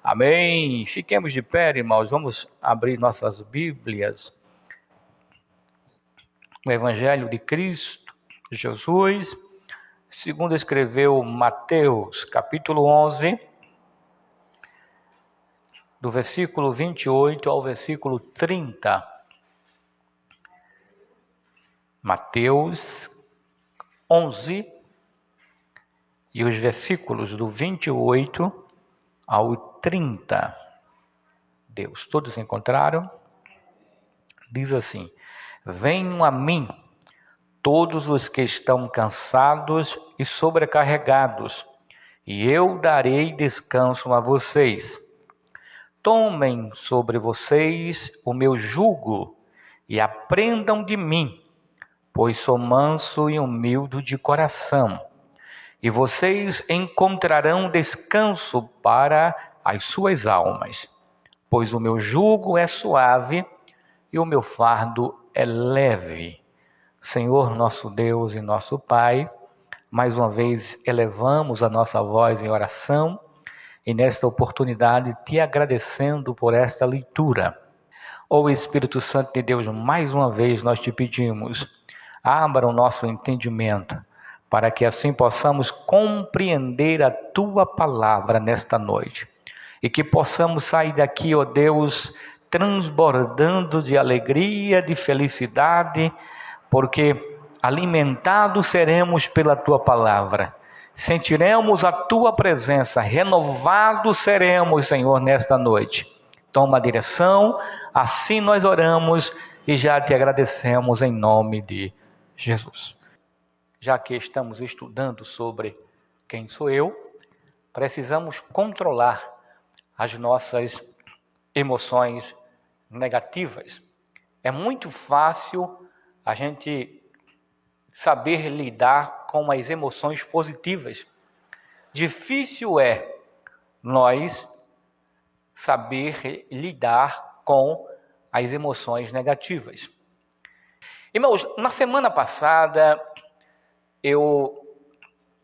Amém. Fiquemos de pé, irmãos. Vamos abrir nossas Bíblias. O Evangelho de Cristo Jesus, segundo escreveu Mateus, capítulo 11, do versículo 28 ao versículo 30. Mateus 11, e os versículos do 28 ao 30. Deus, todos encontraram? Diz assim: venham a mim, todos os que estão cansados e sobrecarregados, e eu darei descanso a vocês. Tomem sobre vocês o meu jugo e aprendam de mim, pois sou manso e humilde de coração, e vocês encontrarão descanso para as suas almas, pois o meu jugo é suave e o meu fardo é leve. Senhor, nosso Deus e nosso Pai, mais uma vez elevamos a nossa voz em oração e nesta oportunidade te agradecendo por esta leitura. Ó Espírito Santo de Deus, mais uma vez nós te pedimos, abra o nosso entendimento, para que assim possamos compreender a tua palavra nesta noite, e que possamos sair daqui, ó Deus, transbordando de alegria, de felicidade, porque alimentados seremos pela tua palavra, sentiremos a tua presença, renovados seremos, Senhor, nesta noite. Toma a direção, assim nós oramos e já te agradecemos em nome de Jesus. Já que estamos estudando sobre quem sou eu, precisamos controlar as nossas emoções negativas. É muito fácil a gente saber lidar com as emoções positivas. Difícil é nós saber lidar com as emoções negativas. Irmãos, na semana passada eu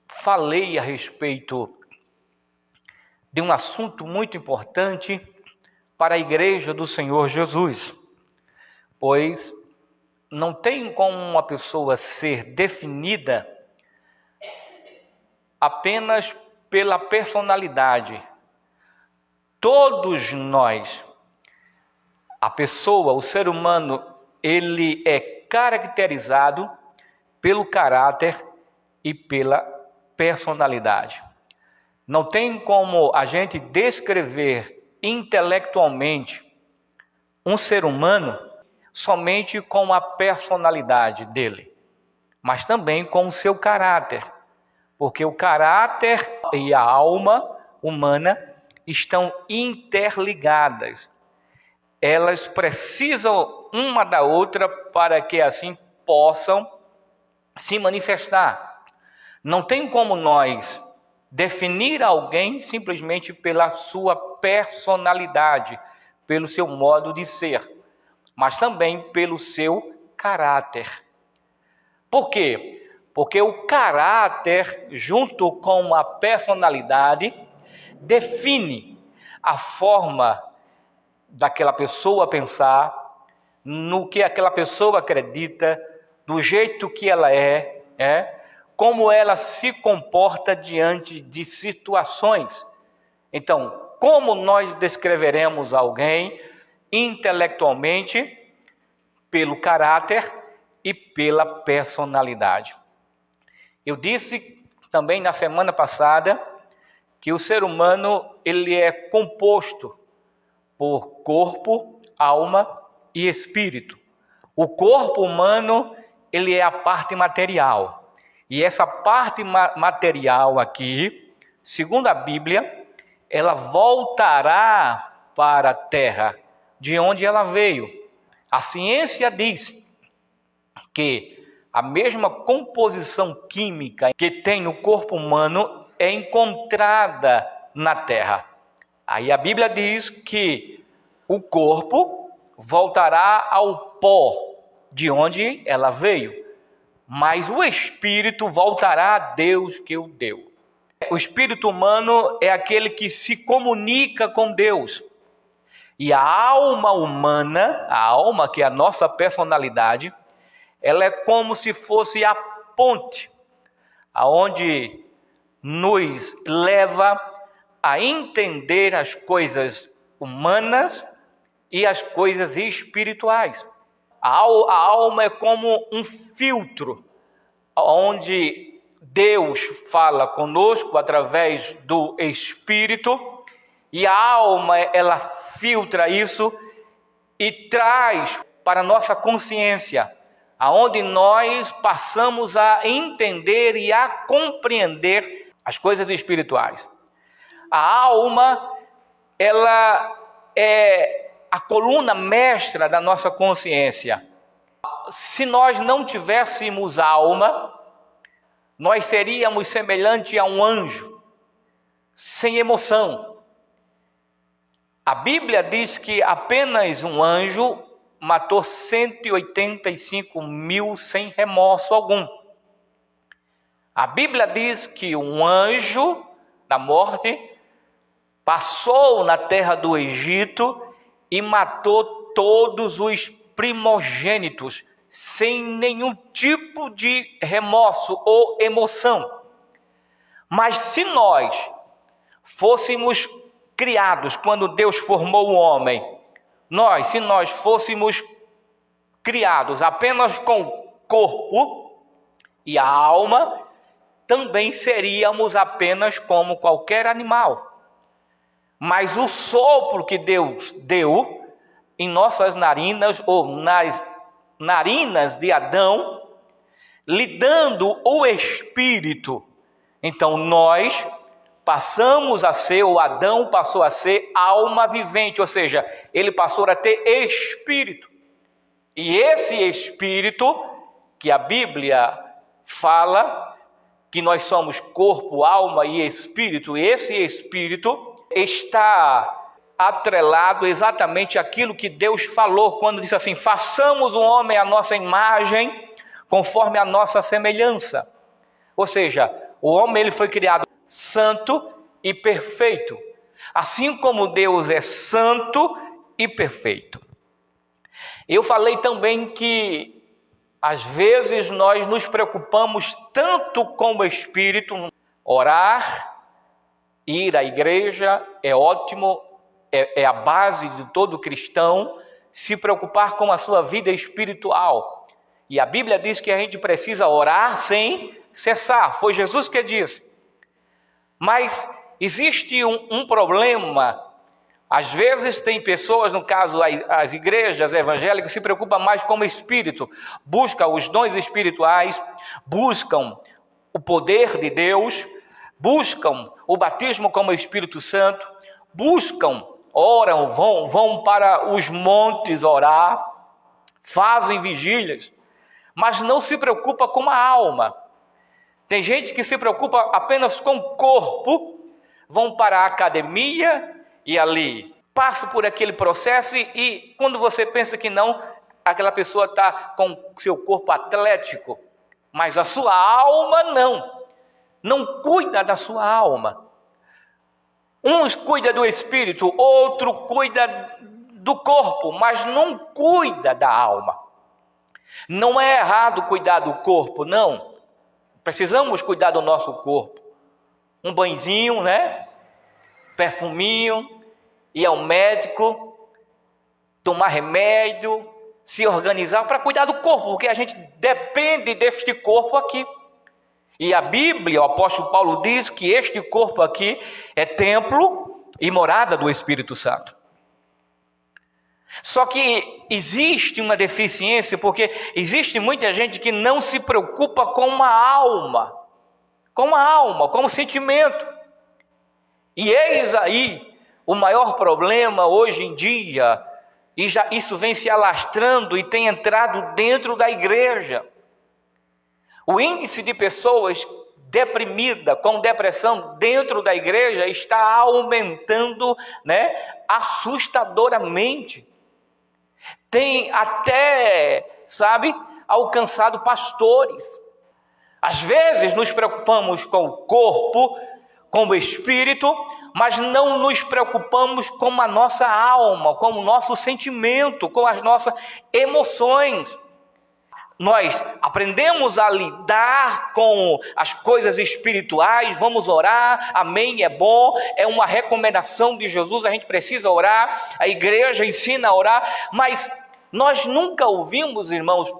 falei a respeito de um assunto muito importante para a Igreja do Senhor Jesus, pois não tem como uma pessoa ser definida apenas pela personalidade. Todos nós, a pessoa, o ser humano, ele é caracterizado pelo caráter e pela personalidade. Não tem como a gente descrever intelectualmente um ser humano somente com a personalidade dele, mas também com o seu caráter, porque o caráter e a alma humana estão interligadas. Elas precisam uma da outra para que assim possam se manifestar. Não tem como nós definir alguém simplesmente pela sua personalidade, pelo seu modo de ser, mas também pelo seu caráter. Por quê? Porque o caráter, junto com a personalidade, define a forma daquela pessoa pensar, no que aquela pessoa acredita, do jeito que ela como ela se comporta diante de situações. Então, como nós descreveremos alguém intelectualmente? Pelo caráter e pela personalidade. Eu disse também na semana passada que o ser humano ele é composto por corpo, alma e espírito. O corpo humano ele é a parte material. E essa parte material aqui, segundo a Bíblia, ela voltará para a terra, de onde ela veio. A ciência diz que a mesma composição química que tem no corpo humano é encontrada na terra. Aí a Bíblia diz que o corpo voltará ao pó de onde ela veio, mas o espírito voltará a Deus que o deu. O espírito humano é aquele que se comunica com Deus. E a alma humana, a alma que é a nossa personalidade, ela é como se fosse a ponte, aonde nos leva a entender as coisas humanas e as coisas espirituais. A alma é como um filtro, onde Deus fala conosco através do Espírito, e a alma, ela filtra isso e traz para a nossa consciência, aonde nós passamos a entender e a compreender as coisas espirituais. A alma, ela é a coluna mestra da nossa consciência. Se nós não tivéssemos alma, nós seríamos semelhante a um anjo, sem emoção. A Bíblia diz que apenas um anjo matou 185 mil sem remorso algum. A Bíblia diz que um anjo da morte passou na terra do Egito e matou todos os primogênitos, sem nenhum tipo de remorso ou emoção. Mas se nós fôssemos criados quando Deus formou o homem, se nós fôssemos criados apenas com o corpo e a alma, também seríamos apenas como qualquer animal. Mas o sopro que Deus deu em nossas narinas, ou nas narinas de Adão, lhe dando o Espírito, então nós passamos a ser, ou Adão passou a ser alma vivente, ou seja, ele passou a ter Espírito. E esse Espírito, que a Bíblia fala, que nós somos corpo, alma e Espírito, esse Espírito está atrelado exatamente àquilo que Deus falou, quando disse assim: façamos o homem à nossa imagem, conforme a nossa semelhança. Ou seja, o homem ele foi criado santo e perfeito, assim como Deus é santo e perfeito. Eu falei também que às vezes nós nos preocupamos tanto com o Espírito. Orar, ir à igreja é ótimo, é a base de todo cristão, se preocupar com a sua vida espiritual. E a Bíblia diz que a gente precisa orar sem cessar, foi Jesus que disse. Mas existe um problema. Às vezes tem pessoas, no caso as igrejas evangélicas, se preocupam mais com o Espírito, buscam os dons espirituais, buscam o poder de Deus, buscam o batismo como o Espírito Santo, oram, vão para os montes orar, fazem vigílias, mas não se preocupa com a alma. Tem gente que se preocupa apenas com o corpo, vão para a academia e ali passa por aquele processo e quando você pensa que não, aquela pessoa está com seu corpo atlético, mas a sua alma não cuida da sua alma. Uns cuidam do espírito, outro cuida do corpo, mas não cuida da alma. Não é errado cuidar do corpo, não. Precisamos cuidar do nosso corpo. Um banhozinho, né? Perfuminho, ir ao médico, tomar remédio, se organizar para cuidar do corpo, porque a gente depende deste corpo aqui. E a Bíblia, o apóstolo Paulo diz que este corpo aqui é templo e morada do Espírito Santo. Só que existe uma deficiência, porque existe muita gente que não se preocupa com a alma, com o sentimento. E eis aí o maior problema hoje em dia, e já isso vem se alastrando e tem entrado dentro da igreja. O índice de pessoas deprimidas, com depressão dentro da igreja está aumentando, assustadoramente. Tem até, alcançado pastores. Às vezes nos preocupamos com o corpo, com o espírito, mas não nos preocupamos com a nossa alma, com o nosso sentimento, com as nossas emoções. Nós aprendemos a lidar com as coisas espirituais, vamos orar, amém, é bom, é uma recomendação de Jesus, a gente precisa orar, a igreja ensina a orar, mas nós nunca ouvimos, irmãos,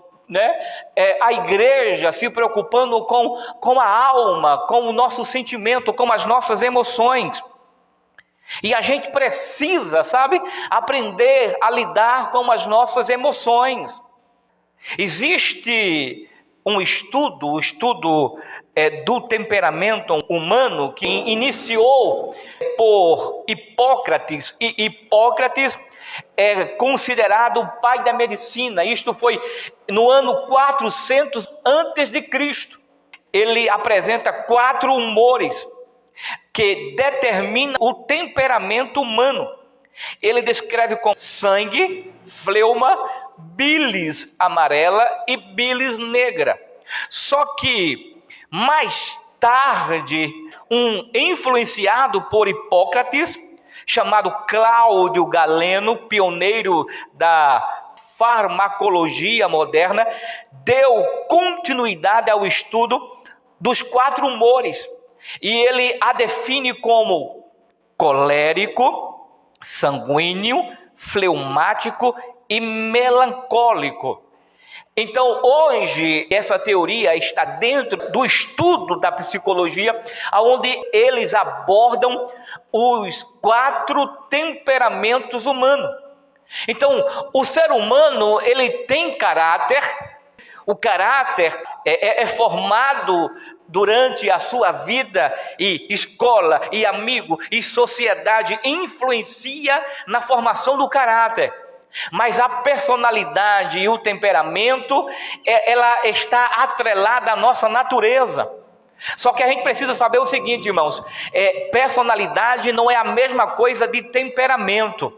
a igreja se preocupando com a alma, com o nosso sentimento, com as nossas emoções. E a gente precisa, aprender a lidar com as nossas emoções. Existe um estudo, o estudo do temperamento humano, que iniciou por Hipócrates, e Hipócrates é considerado o pai da medicina. Isto foi no ano 400 antes de Cristo. Ele apresenta 4 humores que determinam o temperamento humano. Ele descreve como sangue, fleuma, bilis amarela e bilis negra. Só que mais tarde, um influenciado por Hipócrates, chamado Cláudio Galeno, pioneiro da farmacologia moderna, deu continuidade ao estudo dos 4 humores. E ele a define como colérico, sanguíneo, fleumático e melancólico. Então, hoje, essa teoria está dentro do estudo da psicologia, onde eles abordam os 4 temperamentos humanos. Então, o ser humano, ele tem caráter. O caráter é formado durante a sua vida, e escola, e amigo, e sociedade influencia na formação do caráter. Mas a personalidade e o temperamento, ela está atrelada à nossa natureza. Só que a gente precisa saber o seguinte, irmãos, personalidade não é a mesma coisa de temperamento.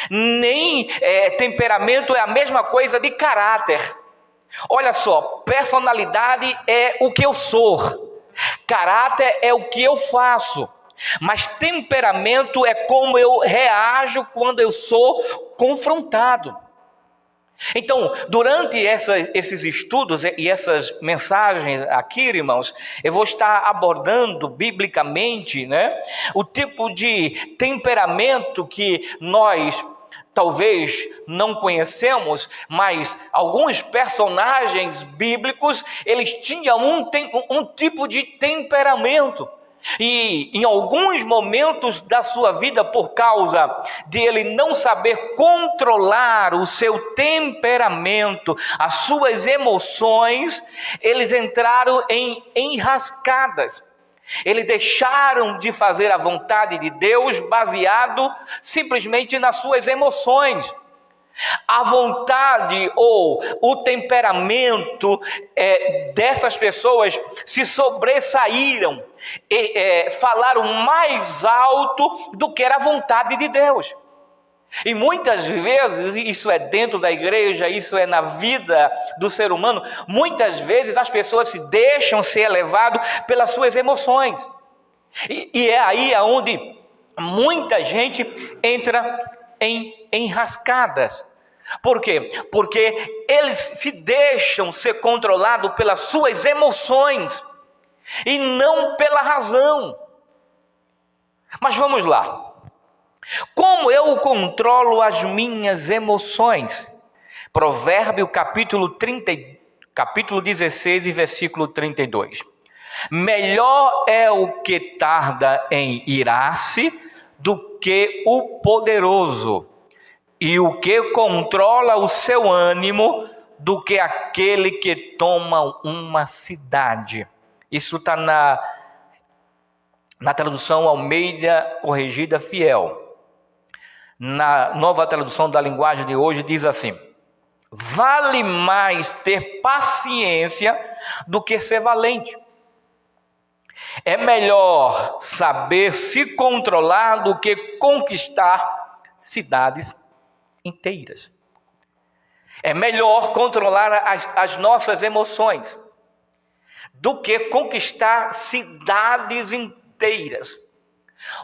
Nem temperamento é a mesma coisa de caráter. Olha só, personalidade é o que eu sou, caráter é o que eu faço, mas temperamento é como eu reajo quando eu sou confrontado. Então, durante esses estudos e essas mensagens aqui, irmãos, eu vou estar abordando biblicamente, o tipo de temperamento que nós talvez não conhecemos, mas alguns personagens bíblicos, eles tinham um tipo de temperamento. E em alguns momentos da sua vida, por causa de ele não saber controlar o seu temperamento, as suas emoções, eles entraram em enrascadas. Eles deixaram de fazer a vontade de Deus baseado simplesmente nas suas emoções. A vontade ou o temperamento dessas pessoas se sobressaíram e falaram mais alto do que era a vontade de Deus. E muitas vezes, isso é dentro da igreja, isso é na vida do ser humano, muitas vezes as pessoas se deixam ser levadas pelas suas emoções. E é aí onde muita gente entra em enrascadas. Por quê? Porque eles se deixam ser controlados pelas suas emoções e não pela razão. Mas vamos lá. Como eu controlo as minhas emoções? Provérbio capítulo 16 e versículo 32. Melhor é o que tarda em irar-se do que o poderoso, e o que controla o seu ânimo do que aquele que toma uma cidade. Isso está na tradução Almeida Corrigida Fiel. Na nova tradução da linguagem de hoje diz assim: vale mais ter paciência do que ser valente. É melhor saber se controlar do que conquistar cidades inteiras. É melhor controlar as nossas emoções do que conquistar cidades inteiras.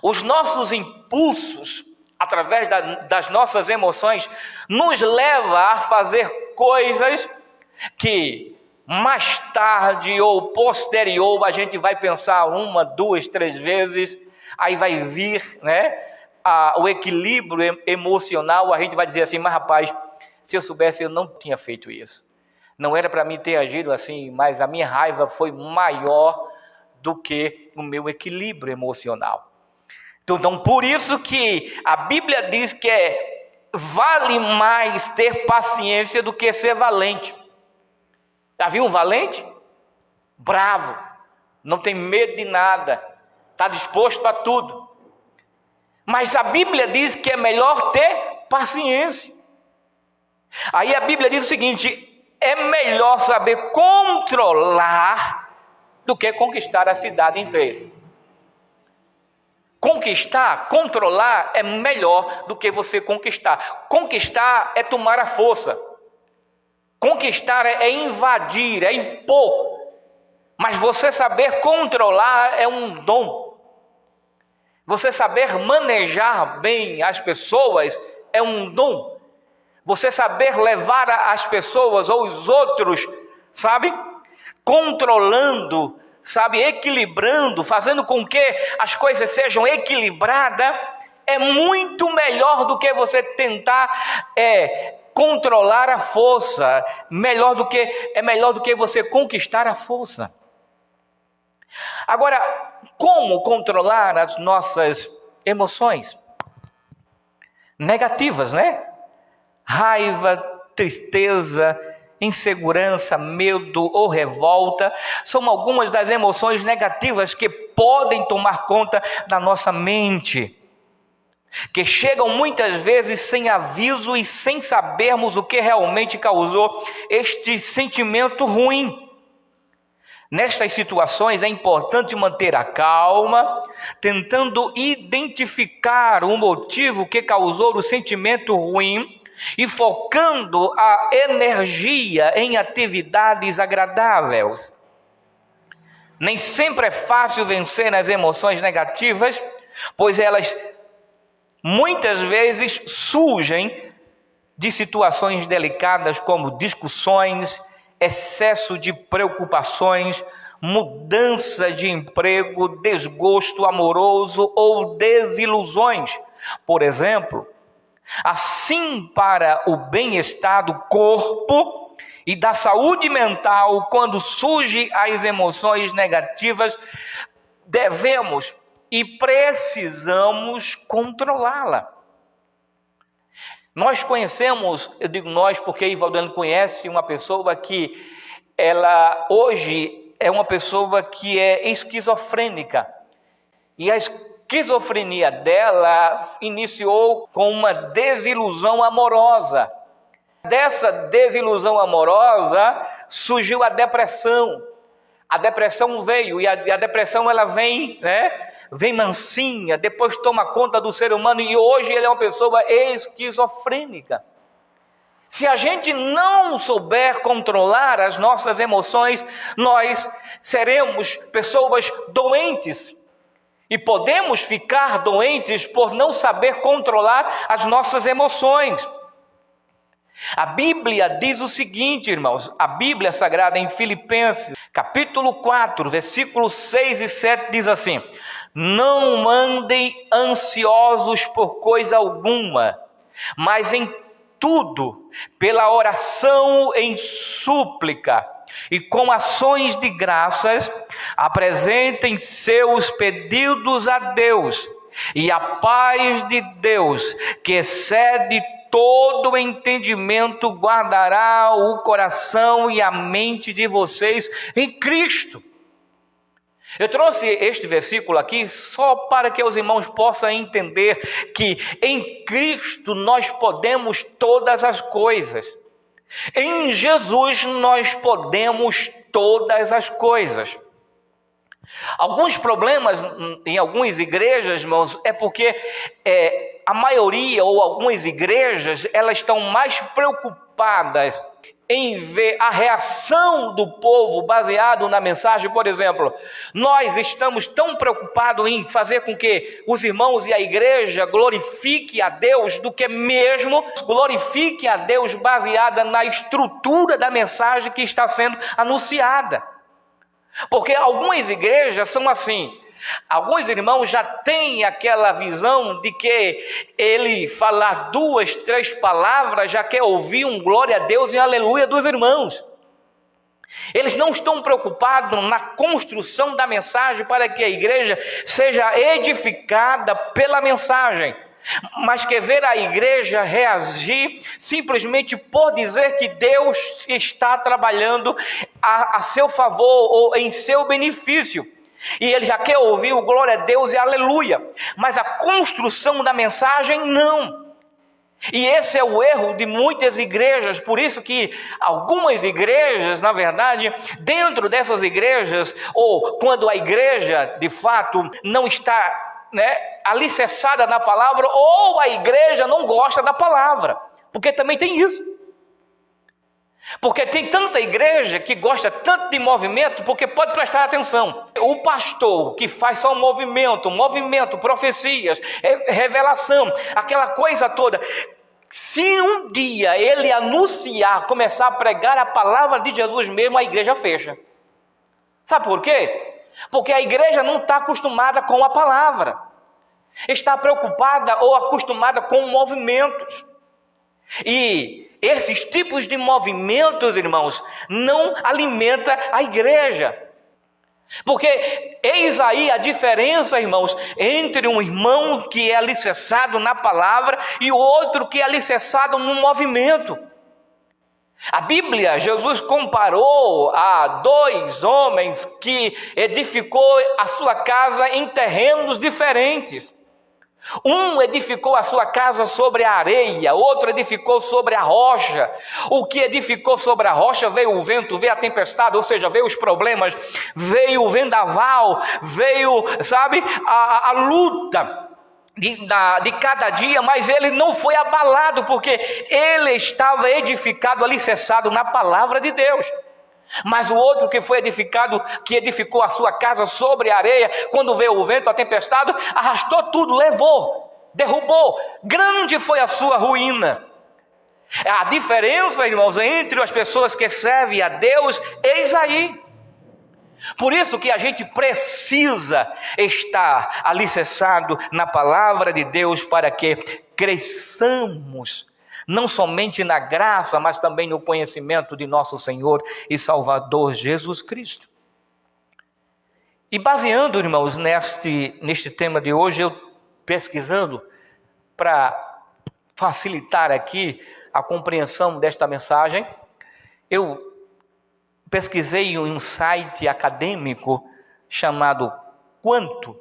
Os nossos impulsos, através das nossas emoções, nos leva a fazer coisas que mais tarde ou posterior a gente vai pensar 1, 2, 3 vezes, aí vai vir, o equilíbrio emocional, a gente vai dizer assim, mas rapaz, se eu soubesse eu não tinha feito isso. Não era para mim ter agido assim, mas a minha raiva foi maior do que o meu equilíbrio emocional. Então, por isso que a Bíblia diz que vale mais ter paciência do que ser valente. Já viu um valente? Bravo, não tem medo de nada, está disposto a tudo. Mas a Bíblia diz que é melhor ter paciência. Aí a Bíblia diz o seguinte: é melhor saber controlar do que conquistar a cidade inteira. Controlar é melhor do que você conquistar. Conquistar é tomar a força. Conquistar é invadir, é impor. Mas você saber controlar é um dom. Você saber manejar bem as pessoas é um dom. Você saber levar as pessoas ou os outros, controlando, equilibrando, fazendo com que as coisas sejam equilibradas, é muito melhor do que você tentar controlar a força, é melhor do que você conquistar a força. Agora, como controlar as nossas emoções negativas, Raiva, tristeza, insegurança, medo ou revolta são algumas das emoções negativas que podem tomar conta da nossa mente, que chegam muitas vezes sem aviso e sem sabermos o que realmente causou este sentimento ruim. Nestas situações é importante manter a calma, tentando identificar o motivo que causou o sentimento ruim e focando a energia em atividades agradáveis. Nem sempre é fácil vencer as emoções negativas, pois elas muitas vezes surgem de situações delicadas como discussões, excesso de preocupações, mudança de emprego, desgosto amoroso ou desilusões. Por exemplo, assim para o bem-estar do corpo e da saúde mental, quando surgem as emoções negativas, devemos e precisamos controlá-la. Nós conhecemos, eu digo nós porque Ivaldano conhece uma pessoa que ela hoje é uma pessoa que é esquizofrênica. E a esquizofrenia dela iniciou com uma desilusão amorosa. Dessa desilusão amorosa surgiu a depressão. A depressão veio e a depressão ela vem, vem mansinha, depois toma conta do ser humano e hoje ele é uma pessoa esquizofrênica. Se a gente não souber controlar as nossas emoções, nós seremos pessoas doentes. E podemos ficar doentes por não saber controlar as nossas emoções. A Bíblia diz o seguinte, irmãos, a Bíblia Sagrada em Filipenses, capítulo 4, versículos 6 e 7 diz assim: não andem ansiosos por coisa alguma, mas em tudo, pela oração em súplica e com ações de graças, apresentem seus pedidos a Deus, e a paz de Deus, que excede todo entendimento, guardará o coração e a mente de vocês em Cristo. Eu trouxe este versículo aqui só para que os irmãos possam entender que em Cristo nós podemos todas as coisas. Em Jesus nós podemos todas as coisas. Alguns problemas em algumas igrejas, irmãos, é porque a maioria ou algumas igrejas, elas estão mais preocupadas em ver a reação do povo baseado na mensagem. Por exemplo, nós estamos tão preocupados em fazer com que os irmãos e a igreja glorifiquem a Deus do que mesmo glorifiquem a Deus baseada na estrutura da mensagem que está sendo anunciada. Porque algumas igrejas são assim. Alguns irmãos já têm aquela visão de que ele falar 2, 3 palavras já quer ouvir um glória a Deus e aleluia dos irmãos. Eles não estão preocupados na construção da mensagem para que a igreja seja edificada pela mensagem, mas quer ver a igreja reagir simplesmente por dizer que Deus está trabalhando a seu favor ou em seu benefício. E ele já quer ouvir o glória a Deus e aleluia, mas a construção da mensagem não. E esse é o erro de muitas igrejas. Por isso que algumas igrejas, na verdade, dentro dessas igrejas, ou quando a igreja de fato não está alicerçada na palavra, ou a igreja não gosta da palavra, porque também tem isso. Porque tem tanta igreja que gosta tanto de movimento, porque pode prestar atenção. O pastor que faz só movimento, profecias, revelação, aquela coisa toda. Se um dia ele anunciar, começar a pregar a palavra de Jesus mesmo, a igreja fecha. Sabe por quê? Porque a igreja não está acostumada com a palavra. Está preocupada ou acostumada com movimentos. E esses tipos de movimentos, irmãos, não alimenta a igreja. Porque eis aí a diferença, irmãos, entre um irmão que é alicerçado na palavra e o outro que é alicerçado no movimento. A Bíblia, Jesus comparou a 2 homens que edificou a sua casa em terrenos diferentes. Um edificou a sua casa sobre a areia, outro edificou sobre a rocha. O que edificou sobre a rocha veio o vento, veio a tempestade, ou seja, veio os problemas, veio o vendaval, veio, a luta de cada dia, mas ele não foi abalado, porque ele estava edificado, alicerçado na palavra de Deus. Mas o outro que foi edificado, que edificou a sua casa sobre a areia, quando veio o vento, a tempestade, arrastou tudo, levou, derrubou. Grande foi a sua ruína. A diferença, irmãos, entre as pessoas que servem a Deus, eis aí. Por isso que a gente precisa estar alicerçado na palavra de Deus para que cresçamos, não somente na graça, mas também no conhecimento de nosso Senhor e Salvador Jesus Cristo. E baseando, irmãos, neste tema de hoje, eu pesquisando para facilitar aqui a compreensão desta mensagem, eu pesquisei em um site acadêmico chamado Quanto,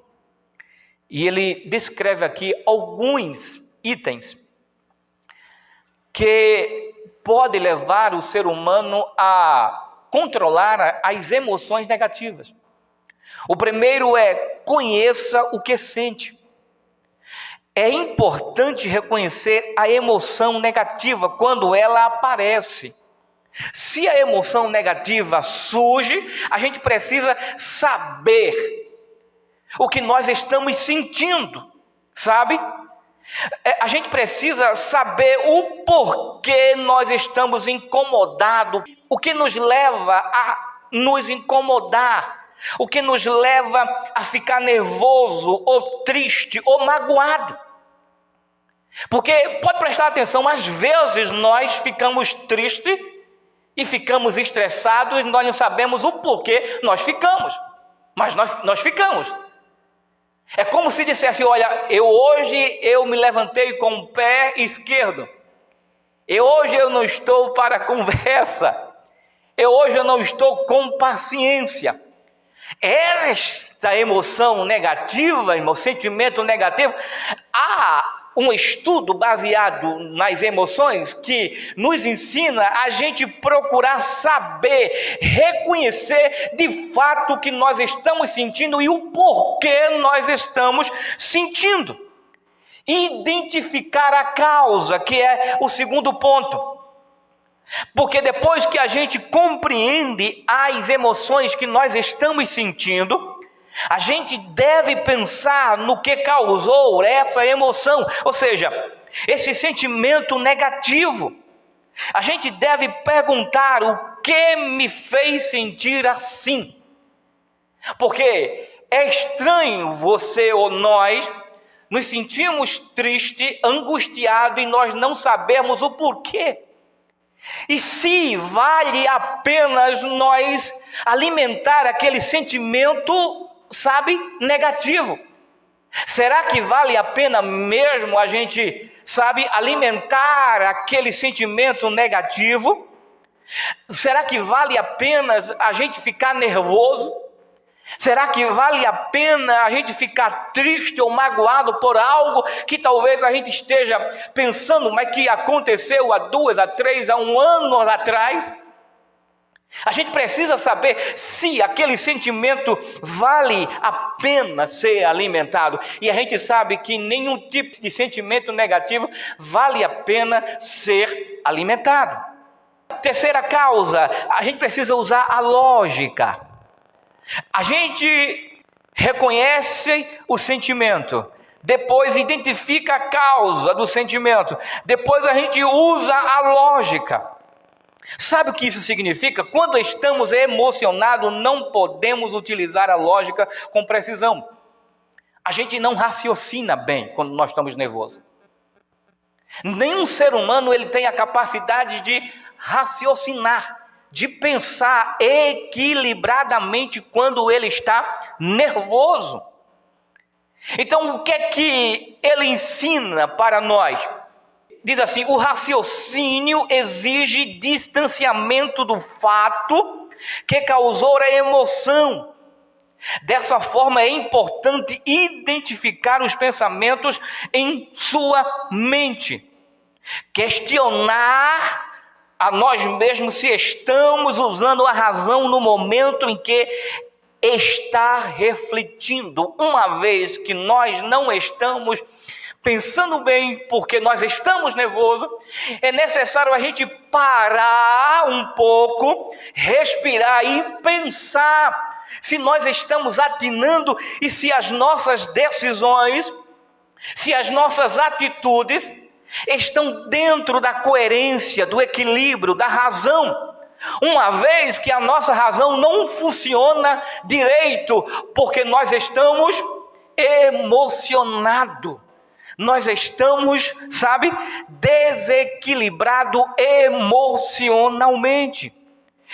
e ele descreve aqui alguns itens que pode levar o ser humano a controlar as emoções negativas. O primeiro é: conheça o que sente. É importante reconhecer a emoção negativa quando ela aparece. Se a emoção negativa surge, a gente precisa saber o que nós estamos sentindo, sabe? A gente precisa saber o porquê nós estamos incomodados, o que nos leva a nos incomodar, o que nos leva a ficar nervoso, ou triste, ou magoado. Porque, pode prestar atenção, às vezes nós ficamos tristes e ficamos estressados e nós não sabemos o porquê nós ficamos, mas nós ficamos. É como se dissesse: olha, hoje eu me levantei com o pé esquerdo. Hoje eu não estou para conversa. Hoje eu não estou com paciência. Esta emoção negativa, irmão, sentimento negativo, há um estudo baseado nas emoções que nos ensina a gente procurar saber, reconhecer de fato o que nós estamos sentindo e o porquê nós estamos sentindo. identificar a causa, que é o segundo ponto. Porque depois que a gente compreende as emoções que nós estamos sentindo, a gente deve pensar no que causou essa emoção, ou seja, esse sentimento negativo. A gente deve perguntar o que me fez sentir assim. Porque é estranho você ou nós nos sentimos tristes, angustiados e nós não sabemos o porquê. E se vale a pena nós alimentar aquele sentimento, negativo? Será que vale a pena mesmo a gente, alimentar aquele sentimento negativo? Será que vale a pena a gente ficar nervoso? Será que vale a pena a gente ficar triste ou magoado por algo que talvez a gente esteja pensando, mas que aconteceu há 2, há 3, há 1 ano atrás? A gente precisa saber se aquele sentimento vale a pena ser alimentado. E a gente sabe que nenhum tipo de sentimento negativo vale a pena ser alimentado. Terceira causa, a gente precisa usar a lógica. A gente reconhece o sentimento, depois identifica a causa do sentimento, depois a gente usa a lógica. Sabe o que isso significa? Quando estamos emocionados, não podemos utilizar a lógica com precisão. A gente não raciocina bem quando nós estamos nervosos. Nenhum ser humano ele tem a capacidade de raciocinar, de pensar equilibradamente quando ele está nervoso. Então, o que é que ele ensina para nós? Diz assim: o raciocínio exige distanciamento do fato que causou a emoção. Dessa forma, é importante identificar os pensamentos em sua mente, questionar a nós mesmos se estamos usando a razão no momento em que está refletindo. Uma vez que nós não estamos pensando bem porque nós estamos nervosos, é necessário a gente parar um pouco, respirar e pensar se nós estamos atinando e se as nossas decisões, se as nossas atitudes estão dentro da coerência, do equilíbrio, da razão. Uma vez que a nossa razão não funciona direito, porque nós estamos emocionados, nós estamos, desequilibrados emocionalmente.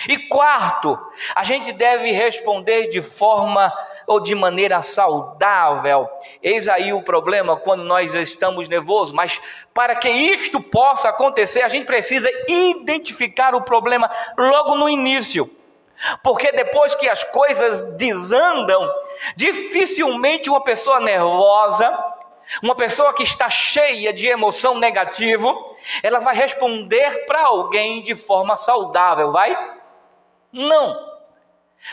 E quarto, a gente deve responder de forma ou de maneira saudável. Eis aí o problema quando nós estamos nervosos. Mas para que isto possa acontecer, a gente precisa identificar o problema logo no início. Porque depois que as coisas desandam, dificilmente uma pessoa nervosa, uma pessoa que está cheia de emoção negativa, ela vai responder para alguém de forma saudável, vai? Não.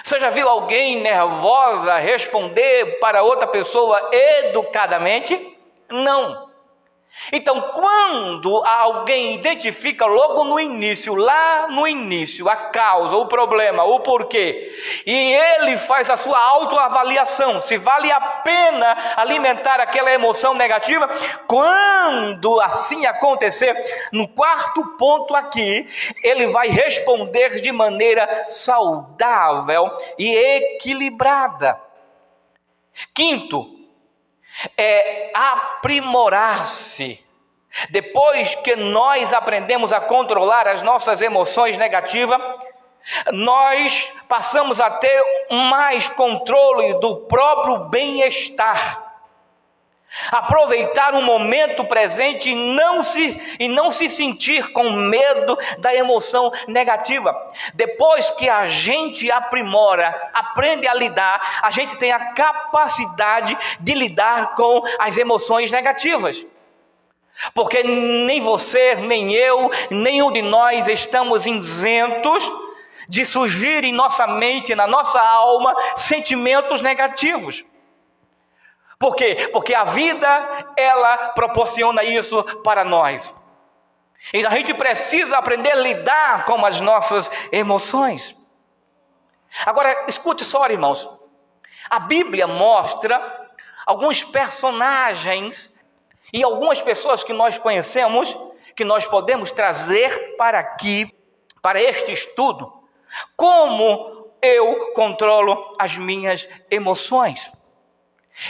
Você já viu alguém nervosa responder para outra pessoa educadamente? Não. Então, quando alguém identifica logo no início, lá no início, a causa, o problema, o porquê, e ele faz a sua autoavaliação, se vale a pena alimentar aquela emoção negativa, quando assim acontecer, no quarto ponto aqui, ele vai responder de maneira saudável e equilibrada. Quinto, é aprimorar-se. Depois que nós aprendemos a controlar as nossas emoções negativas, nós passamos a ter mais controle do próprio bem-estar. Aproveitar o momento presente e não se sentir com medo da emoção negativa. Depois que a gente aprimora, aprende a lidar, a gente tem a capacidade de lidar com as emoções negativas. Porque nem você, nem eu, nenhum de nós estamos isentos de surgir em nossa mente, na nossa alma, sentimentos negativos. Por quê? Porque a vida, ela proporciona isso para nós. E a gente precisa aprender a lidar com as nossas emoções. Agora, escute só, irmãos. A Bíblia mostra alguns personagens e algumas pessoas que nós conhecemos, que nós podemos trazer para aqui, para este estudo, como eu controlo as minhas emoções.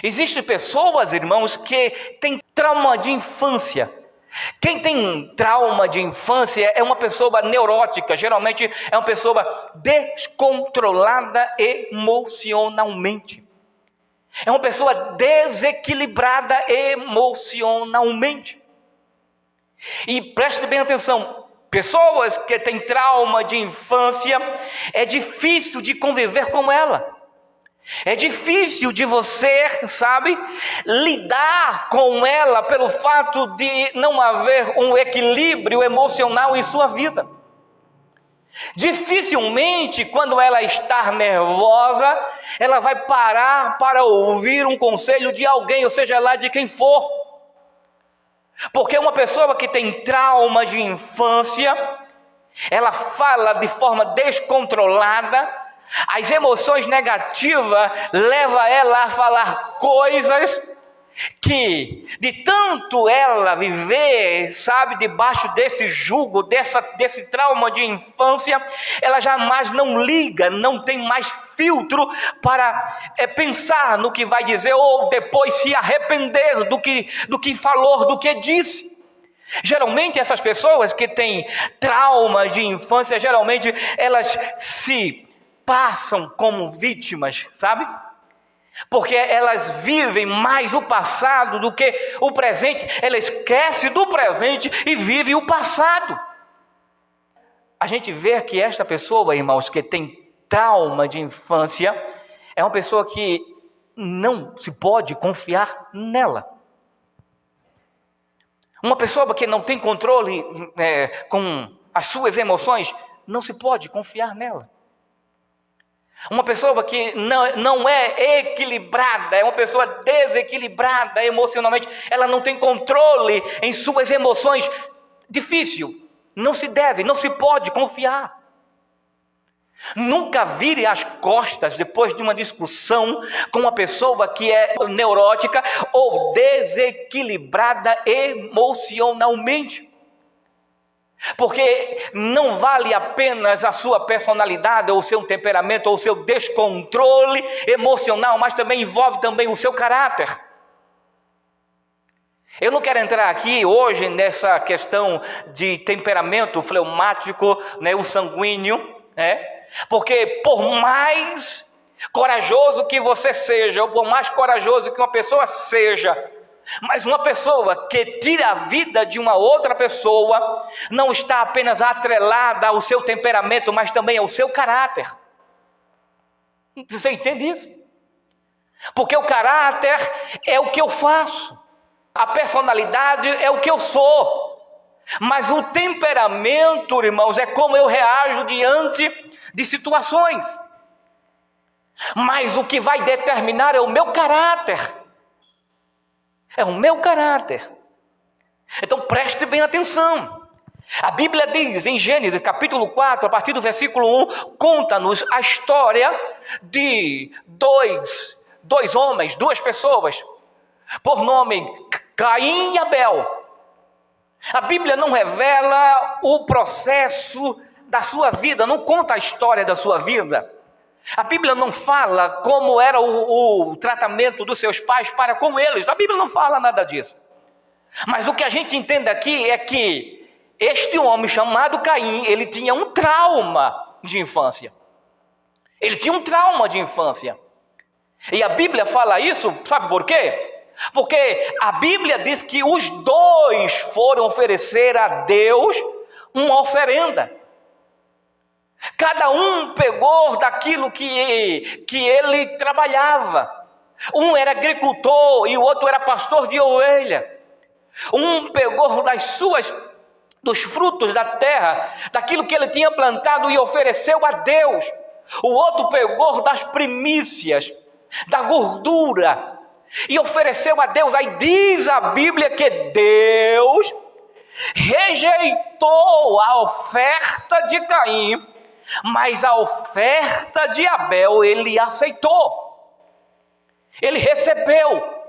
Existem pessoas, irmãos, que têm trauma de infância. Quem tem trauma de infância é uma pessoa neurótica, geralmente é uma pessoa descontrolada emocionalmente. É uma pessoa desequilibrada emocionalmente. E preste bem atenção, pessoas que têm trauma de infância, é difícil de conviver com ela. É difícil de você, lidar com ela pelo fato de não haver um equilíbrio emocional em sua vida. Dificilmente, quando ela está nervosa, ela vai parar para ouvir um conselho de alguém, ou seja lá de quem for. Porque uma pessoa que tem trauma de infância, ela fala de forma descontrolada. As emoções negativas levam ela a falar coisas que, de tanto ela viver, debaixo desse jugo, desse trauma de infância, ela jamais não liga, não tem mais filtro para pensar no que vai dizer, ou depois se arrepender do que falou, do que disse. Geralmente essas pessoas que têm trauma de infância, geralmente elas se passam como vítimas, porque elas vivem mais o passado do que o presente. Ela esquece do presente e vive o passado. A gente vê que esta pessoa, irmãos, que tem trauma de infância, é uma pessoa que não se pode confiar nela. Uma pessoa que não tem controle com as suas emoções, não se pode confiar nela. Uma pessoa que não é equilibrada, é uma pessoa desequilibrada emocionalmente, ela não tem controle em suas emoções, difícil, não se pode confiar. Nunca vire as costas depois de uma discussão com uma pessoa que é neurótica ou desequilibrada emocionalmente. Porque não vale apenas a sua personalidade, ou o seu temperamento, ou o seu descontrole emocional, mas também envolve também o seu caráter. Eu não quero entrar aqui hoje nessa questão de temperamento fleumático, o sanguíneo, porque por mais corajoso que você seja, ou por mais corajoso que uma pessoa seja, mas uma pessoa que tira a vida de uma outra pessoa não está apenas atrelada ao seu temperamento, mas também ao seu caráter. Você entende isso? Porque o caráter é o que eu faço, a personalidade é o que eu sou, mas o temperamento, irmãos, é como eu reajo diante de situações. Mas o que vai determinar é o meu caráter. É o meu caráter. Então preste bem atenção. A Bíblia diz em Gênesis capítulo 4, a partir do versículo 1, conta-nos a história de dois homens, duas pessoas, por nome Caim e Abel. A Bíblia não revela o processo da sua vida, não conta a história da sua vida. A Bíblia não fala como era o tratamento dos seus pais para com eles. A Bíblia não fala nada disso. Mas o que a gente entende aqui é que este homem chamado Caim, ele tinha um trauma de infância. Ele tinha um trauma de infância. E a Bíblia fala isso, sabe por quê? Porque a Bíblia diz que os dois foram oferecer a Deus uma oferenda. Cada um pegou daquilo que ele trabalhava. Um era agricultor e o outro era pastor de ovelha. Um pegou dos frutos da terra, daquilo que ele tinha plantado e ofereceu a Deus. O outro pegou das primícias, da gordura, e ofereceu a Deus. Aí diz a Bíblia que Deus rejeitou a oferta de Caim, mas a oferta de Abel ele aceitou. Ele recebeu.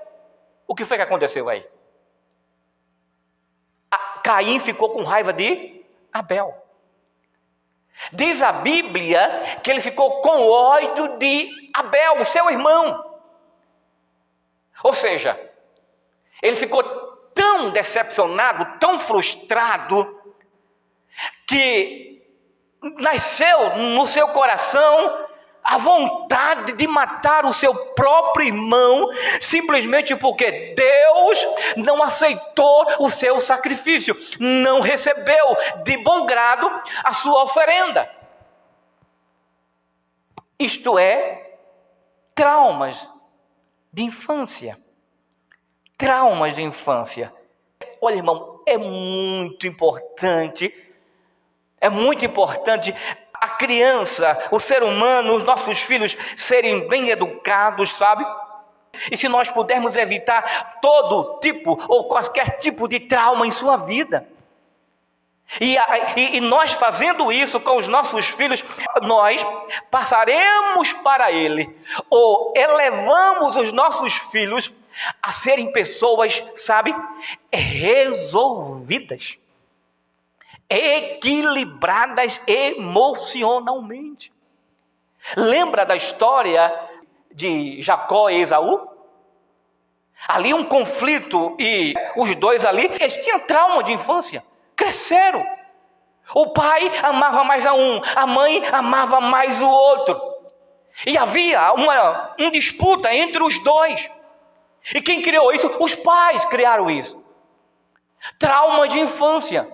O que foi que aconteceu aí? Caim ficou com raiva de Abel. Diz a Bíblia que ele ficou com ódio de Abel, o seu irmão. Ou seja, ele ficou tão decepcionado, tão frustrado, que nasceu no seu coração a vontade de matar o seu próprio irmão, simplesmente porque Deus não aceitou o seu sacrifício, não recebeu de bom grado a sua oferenda. Isto é, traumas de infância. Traumas de infância. Olha, irmão, é muito importante a criança, o ser humano, os nossos filhos serem bem educados, sabe? E se nós pudermos evitar todo tipo ou qualquer tipo de trauma em sua vida. E nós fazendo isso com os nossos filhos, nós passaremos para ele, ou elevamos os nossos filhos a serem pessoas, sabe, resolvidas, equilibradas emocionalmente. Lembra da história de Jacó e Esaú? Ali um conflito, e os dois ali, eles tinham trauma de infância, cresceram. O pai amava mais a um, a mãe amava mais o outro. E havia uma disputa entre os dois. E quem criou isso? Os pais criaram isso. Trauma de infância.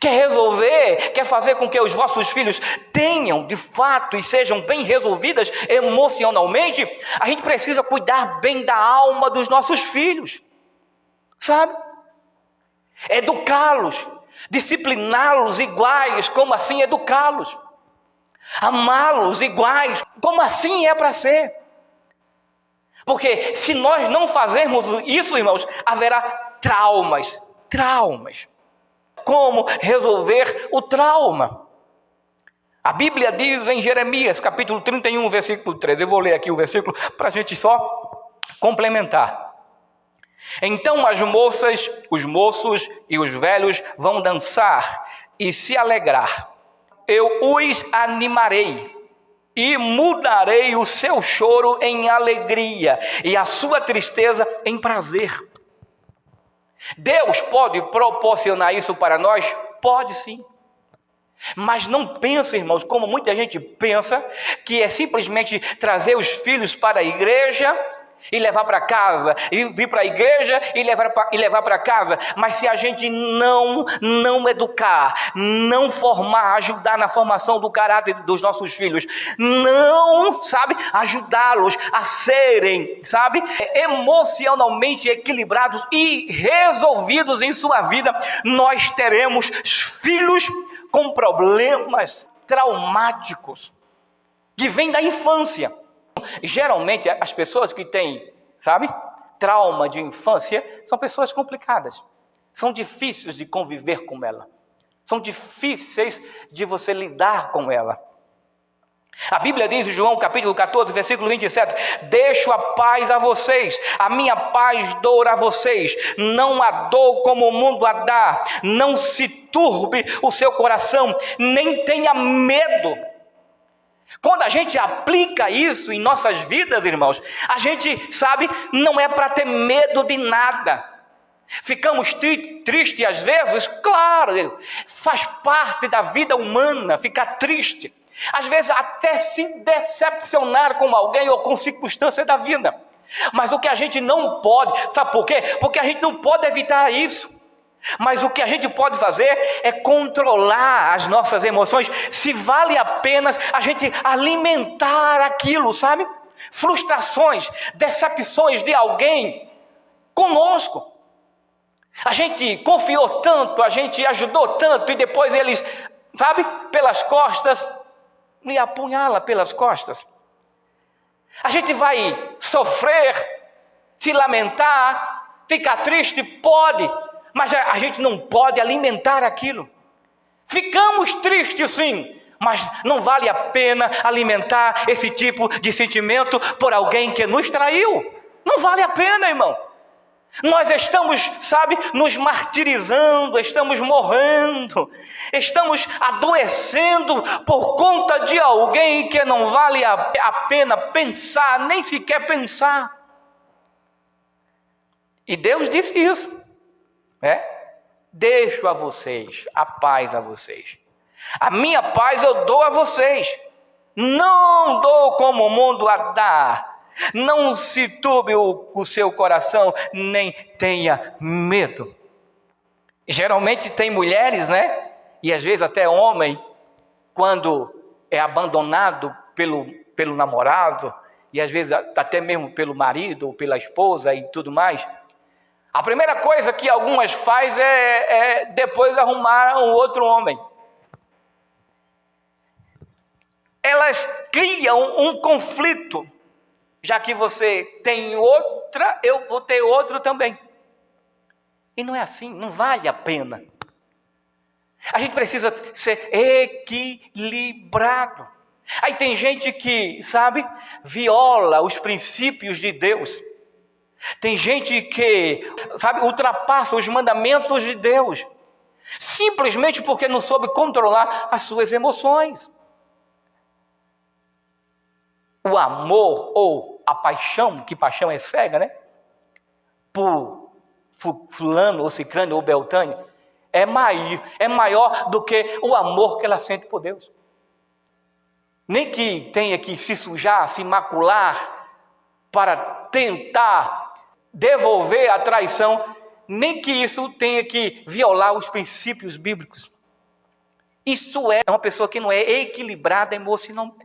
Quer resolver, quer fazer com que os vossos filhos tenham de fato e sejam bem resolvidas emocionalmente, a gente precisa cuidar bem da alma dos nossos filhos, sabe? Educá-los, discipliná-los iguais, como assim educá-los? Amá-los iguais, como assim é para ser? Porque se nós não fazermos isso, irmãos, haverá traumas. Como resolver o trauma? A Bíblia diz em Jeremias, capítulo 31, versículo 13. Eu vou ler aqui o versículo para a gente só complementar. Então as moças, os moços e os velhos vão dançar e se alegrar. Eu os animarei e mudarei o seu choro em alegria e a sua tristeza em prazer. Deus pode proporcionar isso para nós? Pode sim. Mas não pense, irmãos, como muita gente pensa, que é simplesmente trazer os filhos para a igreja e levar para casa, e vir para a igreja e levar para casa. Mas se a gente não educar, não formar, ajudar na formação do caráter dos nossos filhos, não, sabe, ajudá-los a serem, sabe, emocionalmente equilibrados e resolvidos em sua vida, nós teremos filhos com problemas traumáticos que vêm da infância. Geralmente as pessoas que têm, sabe, trauma de infância são pessoas complicadas, são difíceis de conviver com ela, são difíceis de você lidar com ela. A Bíblia diz em João capítulo 14, versículo 27, deixo a paz a vocês, a minha paz dou a vocês, não a dou como o mundo a dá, não se turbe o seu coração, nem tenha medo. Quando a gente aplica isso em nossas vidas, irmãos, a gente, sabe, não é para ter medo de nada. Ficamos tristes às vezes, claro, faz parte da vida humana ficar triste. Às vezes até se decepcionar com alguém ou com circunstâncias da vida. Mas o que a gente não pode, sabe por quê? Porque a gente não pode evitar isso. Mas o que a gente pode fazer é controlar as nossas emoções, se vale a pena a gente alimentar aquilo, sabe? Frustrações, decepções de alguém conosco. A gente confiou tanto, a gente ajudou tanto e depois eles, sabe, pelas costas, me apunhala pelas costas. A gente vai sofrer Se lamentar, ficar triste, pode, mas a gente não pode alimentar aquilo. Ficamos tristes sim, mas não vale a pena alimentar esse tipo de sentimento por alguém que nos traiu. Não vale a pena, irmão. Nós estamos, nos martirizando, estamos morrendo, estamos adoecendo por conta de alguém que não vale a pena pensar, nem sequer pensar. E Deus disse isso, deixo a vocês, a paz a vocês. A minha paz eu dou a vocês, não dou como o mundo a dá. Não se turbe o seu coração, nem tenha medo. Geralmente tem mulheres, e às vezes até homem, quando é abandonado pelo namorado, e às vezes até mesmo pelo marido ou pela esposa e tudo mais, a primeira coisa que algumas faz é depois arrumar um outro homem. Elas criam um conflito. Já que você tem outra, eu vou ter outro também. E não é assim, não vale a pena. A gente precisa ser equilibrado. Aí tem gente que, viola os princípios de Deus. Tem gente que, ultrapassa os mandamentos de Deus. Simplesmente porque não soube controlar as suas emoções. O amor ou a paixão, que paixão é cega, por fulano ou cicrano ou beltane, é maior do que o amor que ela sente por Deus. Nem que tenha que se sujar, se macular para tentar devolver a traição, nem que isso tenha que violar os princípios bíblicos. Isso é uma pessoa que não é equilibrada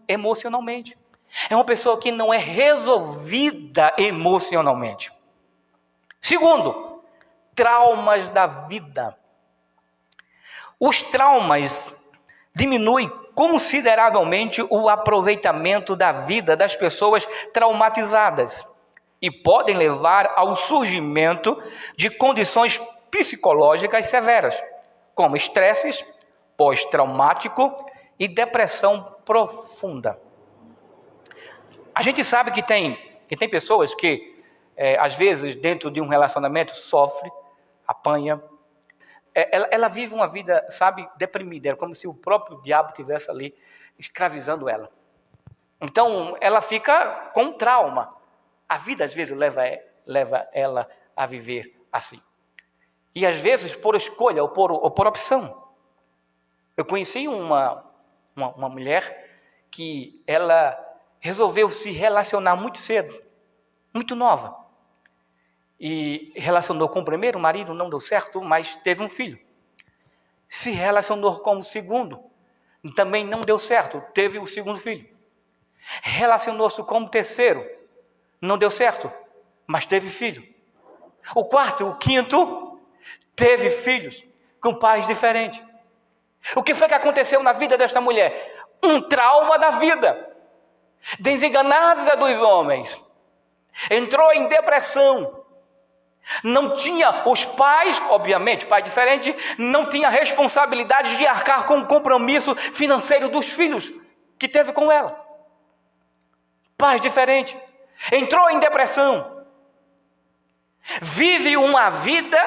emocionalmente. É uma pessoa que não é resolvida emocionalmente. Segundo, traumas da vida. Os traumas diminuem consideravelmente o aproveitamento da vida das pessoas traumatizadas e podem levar ao surgimento de condições psicológicas severas, como estresses pós-traumático e depressão profunda. A gente sabe que tem pessoas que, às vezes, dentro de um relacionamento, sofre, apanha. Ela vive uma vida, deprimida. É como se o próprio diabo estivesse ali escravizando ela. Então, ela fica com trauma. A vida, às vezes, leva ela a viver assim. E, às vezes, por escolha ou por opção. Eu conheci uma mulher que ela resolveu se relacionar muito cedo, muito nova. E relacionou com o primeiro marido, não deu certo, mas teve um filho. Se relacionou com o segundo, também não deu certo, teve o segundo filho. Relacionou-se com o terceiro, não deu certo, mas teve filho. O quarto, o quinto, teve filhos com pais diferentes. O que foi que aconteceu na vida desta mulher? Um trauma da vida. Desenganada dos homens, entrou em depressão, não tinha os pais, obviamente, pai diferente, não tinha responsabilidade de arcar com o compromisso financeiro dos filhos que teve com ela. Pais diferentes, entrou em depressão, vive uma vida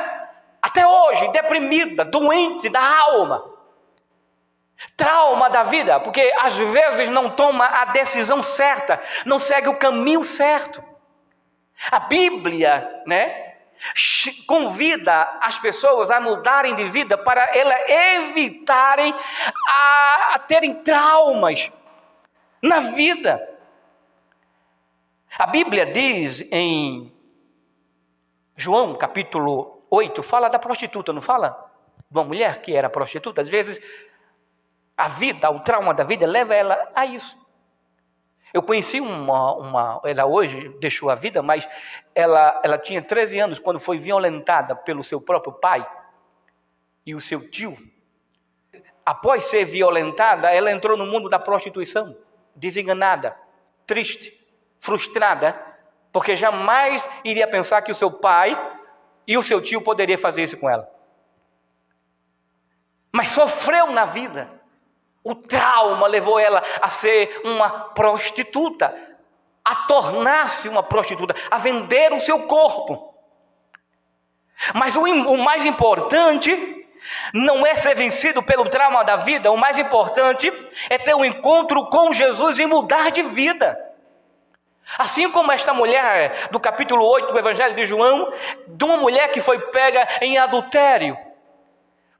até hoje deprimida, doente da alma. Trauma da vida, porque às vezes não toma a decisão certa, não segue o caminho certo. A Bíblia, convida as pessoas a mudarem de vida para elas evitarem a terem traumas na vida. A Bíblia diz em João capítulo 8, fala da prostituta, não fala? De uma mulher que era prostituta. Às vezes a vida, o trauma da vida leva ela a isso. Eu conheci ela hoje deixou a vida, mas ela tinha 13 anos quando foi violentada pelo seu próprio pai e o seu tio. Após ser violentada, ela entrou no mundo da prostituição, desenganada, triste, frustrada, porque jamais iria pensar que o seu pai e o seu tio poderiam fazer isso com ela. Mas sofreu na vida. O trauma levou ela a ser uma prostituta, a tornar-se uma prostituta, a vender o seu corpo. Mas o mais importante não é ser vencido pelo trauma da vida. O mais importante é ter um encontro com Jesus e mudar de vida. Assim como esta mulher do capítulo 8 do Evangelho de João, de uma mulher que foi pega em adultério,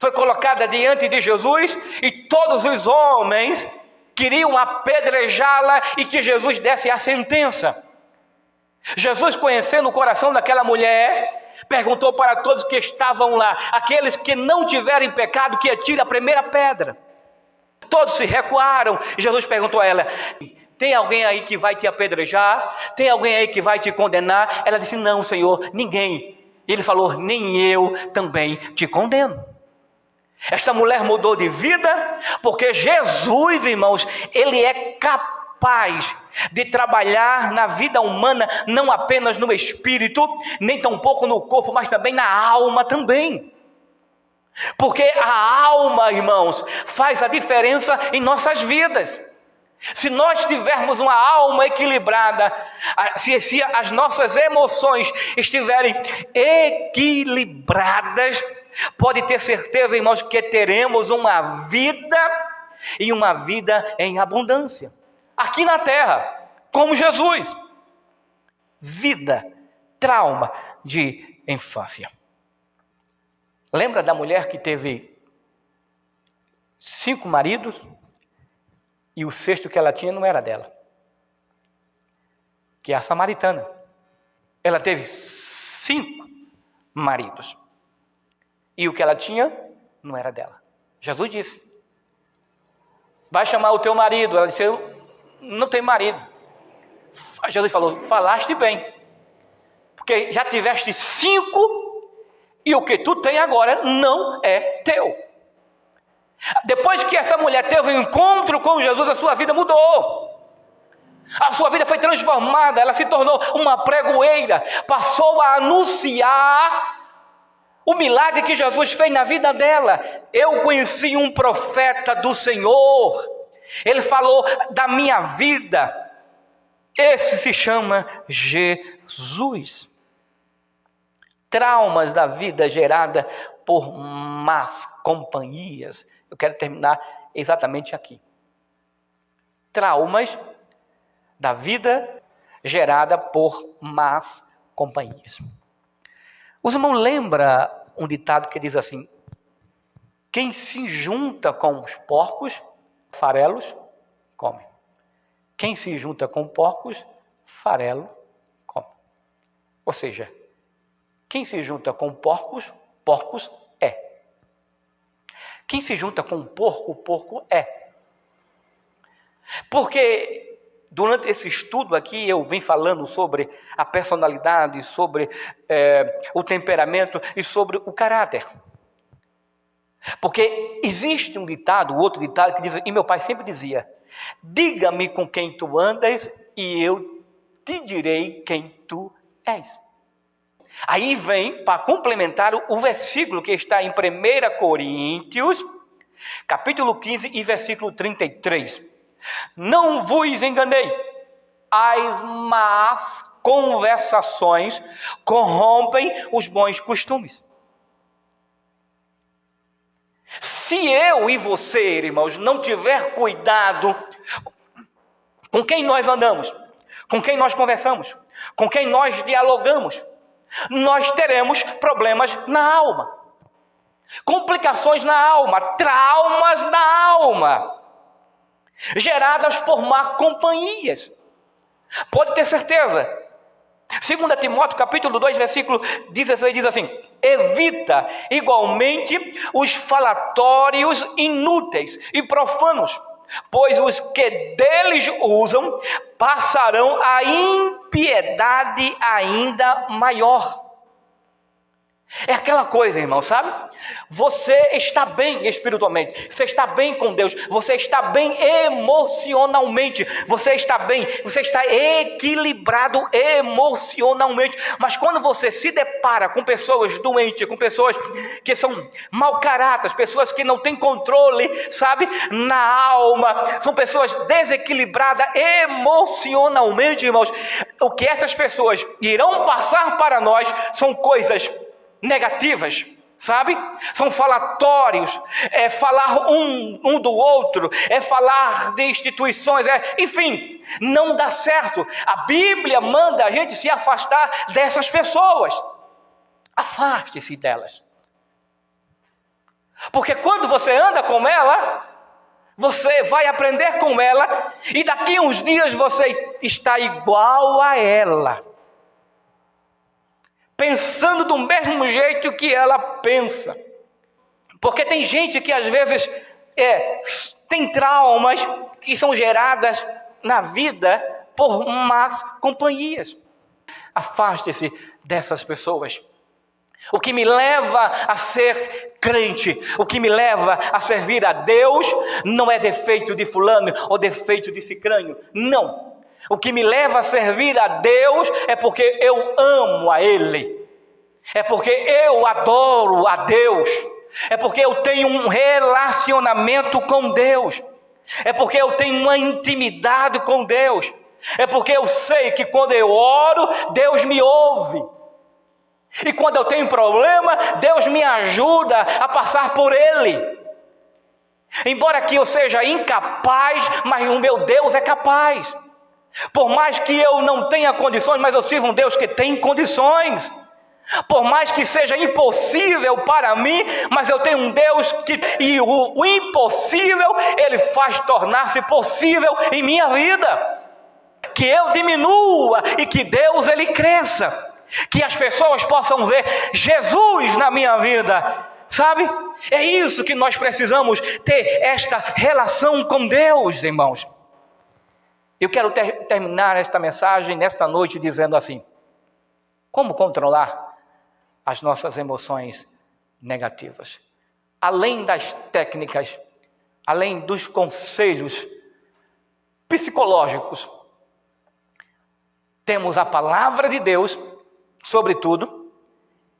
foi colocada diante de Jesus e todos os homens queriam apedrejá-la e que Jesus desse a sentença. Jesus, conhecendo o coração daquela mulher, perguntou para todos que estavam lá: aqueles que não tiverem pecado, que atire a primeira pedra. Todos se recuaram. Jesus perguntou a ela: tem alguém aí que vai te apedrejar? Tem alguém aí que vai te condenar? Ela disse: não, Senhor, ninguém. Ele falou: nem eu também te condeno. Esta mulher mudou de vida porque Jesus, irmãos, Ele é capaz de trabalhar na vida humana, não apenas no espírito, nem tampouco no corpo, mas também na alma também. Porque a alma, irmãos, faz a diferença em nossas vidas. Se nós tivermos uma alma equilibrada, se as nossas emoções estiverem equilibradas, pode ter certeza, irmãos, que teremos uma vida e uma vida em abundância. Aqui na terra, como Jesus. Vida, trauma de infância. Lembra da mulher que teve 5 maridos e o 6º que ela tinha não era dela? Que é a samaritana. Ela teve 5 maridos. E o que ela tinha não era dela. Jesus disse: vai chamar o teu marido. Ela disse: eu não tenho marido. Jesus falou: falaste bem, porque já tiveste 5 e o que tu tem agora não é teu. Depois que essa mulher teve um encontro com Jesus, a sua vida mudou. A sua vida foi transformada. Ela se tornou uma pregoeira, passou a anunciar o milagre que Jesus fez na vida dela. Eu conheci um profeta do Senhor, ele falou da minha vida, esse se chama Jesus. Traumas da vida gerada por más companhias. Eu quero terminar exatamente aqui. Traumas da vida gerada por más companhias. Os irmãos lembram um ditado que diz assim: quem se junta com os porcos, farelos come. Quem se junta com porcos, farelo come. Ou seja, quem se junta com porcos, porcos é. Quem se junta com porco, porco é. Porque durante esse estudo aqui eu venho falando sobre a personalidade, sobre o temperamento e sobre o caráter. Porque existe um ditado, outro ditado que diz, e meu pai sempre dizia: diga-me com quem tu andas e eu te direi quem tu és. Aí vem para complementar o versículo que está em 1 Coríntios, capítulo 15 e versículo 33. Não vos enganei, as más conversações corrompem os bons costumes. Se eu e você, irmãos, não tiver cuidado com quem nós andamos, com quem nós conversamos, com quem nós dialogamos, nós teremos problemas na alma, complicações na alma, traumas na alma, geradas por má companhias. Pode ter certeza. 2 Timóteo capítulo 2, versículo 16 diz assim: evita igualmente os falatórios inúteis e profanos, pois os que deles usam passarão a impiedade ainda maior. É aquela coisa, irmão, sabe? Você está bem espiritualmente, você está bem com Deus, você está bem emocionalmente, você está bem, você está equilibrado emocionalmente. Mas quando você se depara com pessoas doentes, com pessoas que são mau caráter, pessoas que não têm controle, sabe, na alma, são pessoas desequilibradas emocionalmente, irmãos, o que essas pessoas irão passar para nós são coisas negativas, sabe? São falatórios, é falar um do outro, é falar de instituições, enfim, não dá certo. A Bíblia manda a gente se afastar dessas pessoas. Afaste-se delas. Porque quando você anda com ela, você vai aprender com ela, e daqui a uns dias você está igual a ela, pensando do mesmo jeito que ela pensa. Porque tem gente que às vezes tem traumas que são geradas na vida por más companhias. Afaste-se dessas pessoas. O que me leva a ser crente, o que me leva a servir a Deus, não é defeito de fulano ou defeito de cicrano, não. O que me leva a servir a Deus é porque eu amo a Ele, é porque eu adoro a Deus, é porque eu tenho um relacionamento com Deus, é porque eu tenho uma intimidade com Deus, é porque eu sei que quando eu oro, Deus me ouve, e quando eu tenho problema, Deus me ajuda a passar por ele. Embora que eu seja incapaz, mas o meu Deus é capaz. Por mais que eu não tenha condições, mas eu sirvo um Deus que tem condições. Por mais que seja impossível para mim, mas eu tenho um Deus que... E o impossível, Ele faz tornar-se possível em minha vida. Que eu diminua e que Deus, Ele cresça. Que as pessoas possam ver Jesus na minha vida. Sabe? É isso que nós precisamos, ter esta relação com Deus, irmãos. Eu quero terminar esta mensagem nesta noite dizendo assim: como controlar as nossas emoções negativas? Além das técnicas, além dos conselhos psicológicos, temos a palavra de Deus, sobretudo,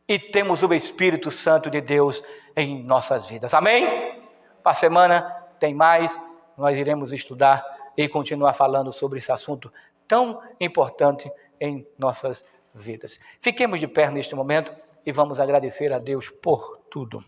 e temos o Espírito Santo de Deus em nossas vidas. Amém? Para a semana tem mais, nós iremos estudar e continuar falando sobre esse assunto tão importante em nossas vidas. Fiquemos de pé neste momento e vamos agradecer a Deus por tudo.